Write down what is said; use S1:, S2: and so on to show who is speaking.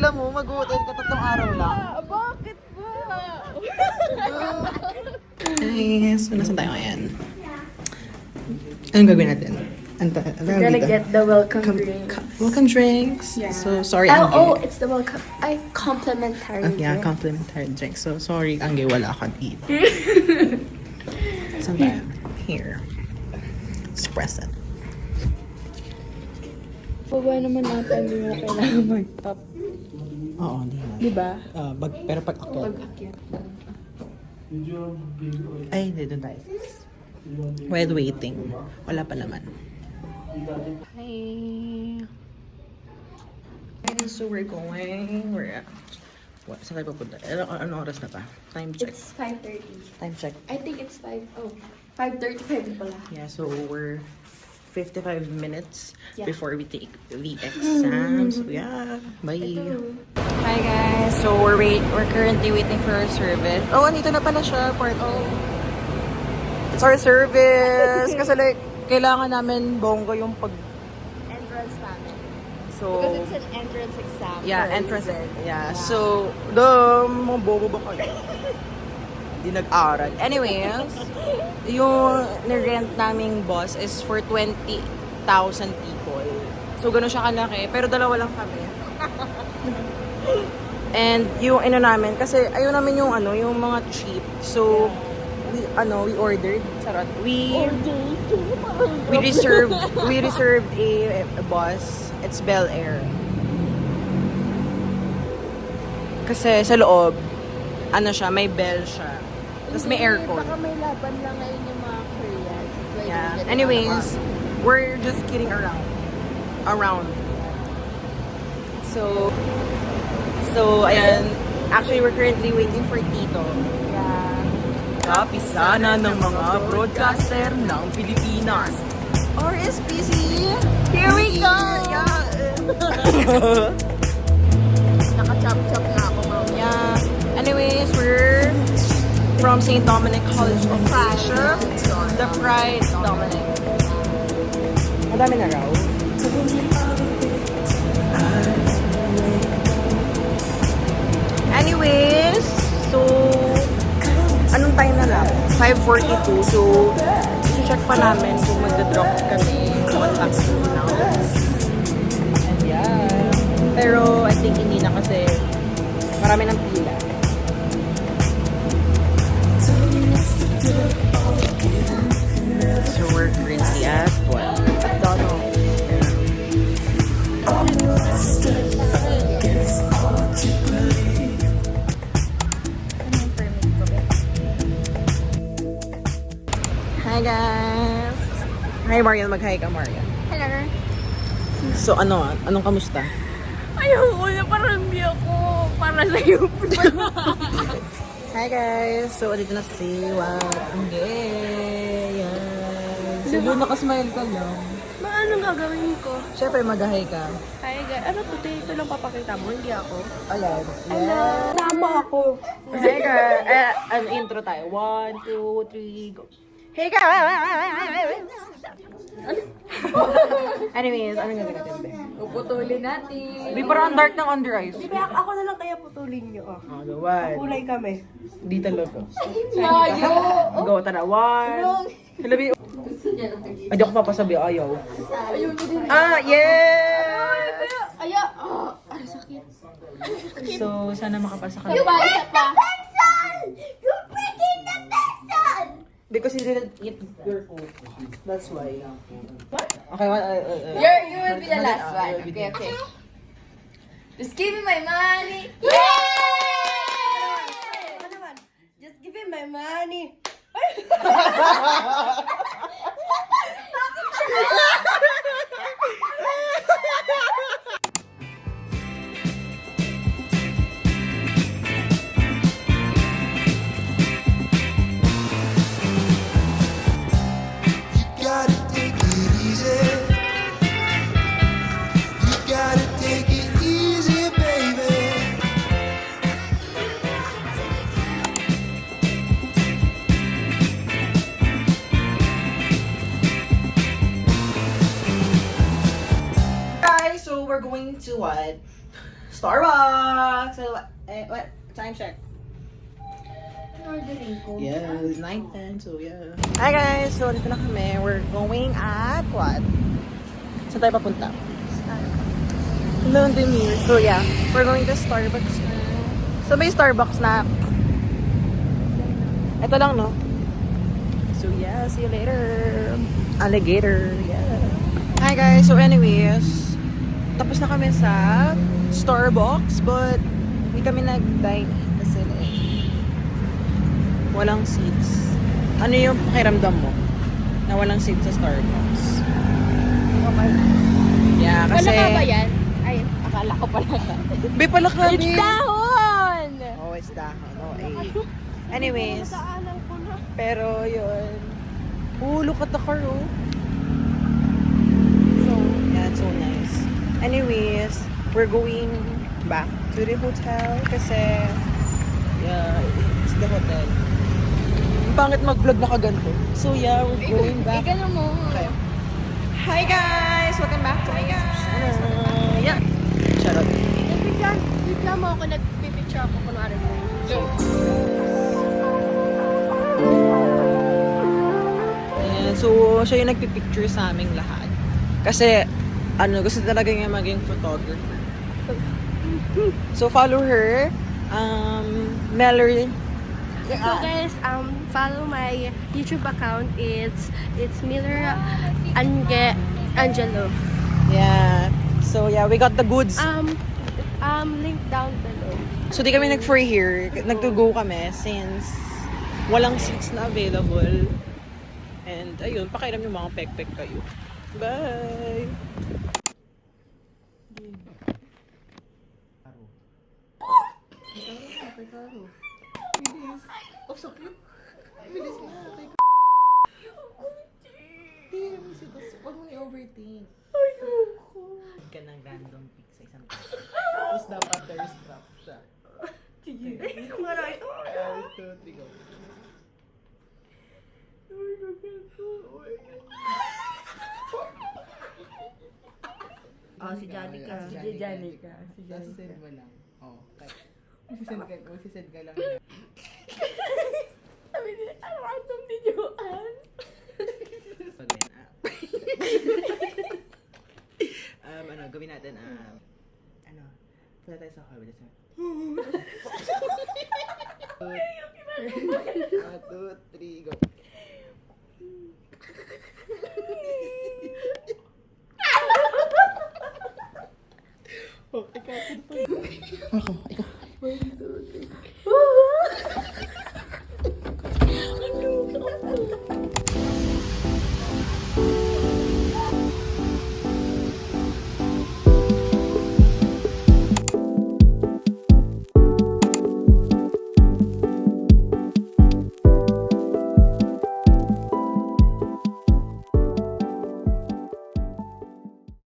S1: Alam mo, mag-hotel ka 3 araw lang.
S2: Bakit ba?
S1: Ay, so nasan tayo ngayon? Anong gagawin natin?
S2: We're gonna get the welcome drink.
S1: Welcome drinks.
S2: Yeah.
S1: So, sorry,
S2: Oh,
S1: Angge.
S2: it's the welcome. Complimentary.
S1: Yeah,
S2: drink.
S1: complimentary drink. So, sorry, Angge, wala kang eat. Saan tayo? Here. Espresso.
S2: Baba naman natin yung mga kailangan mag-top.
S1: Oo, di na.
S2: Diba?
S1: Pero pag akyat.
S2: Pag-akyat.
S1: Ay, hindi, doon tayo. While waiting. Wala pa naman. Hi. So we're going. We're at... What? Saan tayo pupunta? Ano oras na pa? Time check.
S2: It's 5:30.
S1: Time check.
S2: I think it's 5:35 pala.
S1: Yeah, so we're 55 minutes
S2: Yeah.
S1: before we take the exam. So yeah, bye.
S2: Hi guys.
S1: So we're currently waiting for our service. Oh, andito na pala siya. It's our service. Kasi like, kailangan namin bongga yung pag...
S2: Entrance namin.
S1: So,
S2: Because it's an entrance exam.
S1: yeah,
S2: for a
S1: entrance.
S2: reason.
S1: Yeah, so, mga bobo ba kayo? Hindi nag-aral. Anyways, yung nirent naming bus is for 20,000 people. So, gano'n siya kalaki. Pero dalawa lang kami. And yung namin, kasi ayaw namin yung yung mga cheap. So, we ordered. Sarot. We reserved a bus. It's Bel Air. Kasi sa loob, siya, may bell siya. Tapos may aircon.
S2: Baka may laban lang ngayon yung mga Koreans.
S1: Yeah. Anyways, we're just kidding around. So, ayan. Actually, we're currently waiting for Tito.
S2: Yeah.
S1: Kapisana ng mga broadcaster ng Pilipinas. RSPC!
S2: Here we go! Naka-chop-chop na ako, ma'am.
S1: Yeah. Anyways, we're from St. Dominic College of Fashion. The Pride Dominic. Madami na raw. Anyways, so anong time na lang? 5:42. So, check pa namin kung magda-drop kami on taxi now. And yeah. Pero I think hindi na kasi marami ng pila. So we're currently at what? McDonald's. Hi guys! Hi Marian, mag-hi ka Marian.
S2: Hello.
S1: So anong kamusta?
S2: Ayoko na, parang hindi ako para sa'yo.
S1: Hi guys! So dito na si Wat. Ang gay! Yan. So doon nakasmile ka lang.
S2: Ano gagawin ko?
S1: Siyempre mag-hi ka.
S2: Hi guys. Ano to? Ito lang papakita mo, hindi ako.
S1: Ayan.
S2: Hello. Tama ako.
S1: Hi guys! Intro tayo. 1, 2, 3, go. Hey guys! Anyways, anong gagawin natin, Be?
S2: Puputulin natin.
S1: Di parang ang dark ng under eyes.
S3: Ako na lang kaya putulin nyo.
S1: One.
S3: Kulay kami.
S1: Di talaga.
S2: Layo.
S1: Go, tara. 1. Halabi. Ay, di ako papasabi. Ayaw. Yes!
S2: Aya. Ay, sakit.
S1: So, sana makapasa ka.
S2: Isa pa.
S3: You're breaking the pencil!
S1: Because you didn't eat your food. That's why. What? Okay,
S2: You will be the last one. Okay. Just give me my money.
S3: Ano naman? Just give him my money.
S4: Gotta take it easy. You gotta take it easy, baby.
S1: Guys, so we're going to what? Starbucks! So, what? Time check.
S2: Ordering ko.
S1: Yeah, it's 9:10, so yeah. Hi guys! So, dito na kami. We're going at what? Saan tayo papunta? London Mirror. So yeah, we're going to Starbucks na. So may Starbucks na. Ito lang, no? So yeah, see you later. Alligator, yeah. Hi guys, so anyways, tapos na kami sa Starbucks, but hindi kami nag-dine kasi walang seats. Ano yung pakiramdam mo na walang seats sa Starbucks? Yeah, kasi...
S2: Wala ka ba yan? Ay, akala ko pala.
S1: Be pala ka,
S2: It's dahon!
S1: Oh, it's dahon. Oh, anyways, pero yun. Look at the car, oh. So, yeah, it's so nice. Anyways, we're going back to the hotel kasi, yeah, it's the hotel. Ang pangit mag-vlog na kaganto. So, yeah, we're going back.
S2: Ika na mo.
S1: Okay. Hi guys! Welcome back to my yeah. Charot.
S3: Bigla mo ako, nagpipicture ako kunwari mo.
S1: Ayan, so siya yung nagpipicture sa aming lahat. Kasi, gusto talaga niya maging photographer. So, follow her. Mallory.
S3: So guys, follow my YouTube account. It's Miller Angelo.
S1: Yeah. So, yeah, we got the goods.
S3: Link down below.
S1: So, di kami nag-free here. Nag-to-go kami since walang seats na available. And, ayun, pakiram yung mga pek-pek kayo. Bye! Oh, sakit. Bilis na. Huwag mo i-overthink. Ayoko. Ka ng random pic sa isang tao. Tapos dapat there's drop siya. Sige. Ito nga na ito. 1, 2, 3, go.
S3: Oh, si Janica.
S1: Si Janica. Tapos send mo lang. Oh, okay. Magsisend ka lang.
S3: Sabi niya, random videoan.
S1: Gawin natin, punta tayo sa car. 1, 2, 3, go. Okay,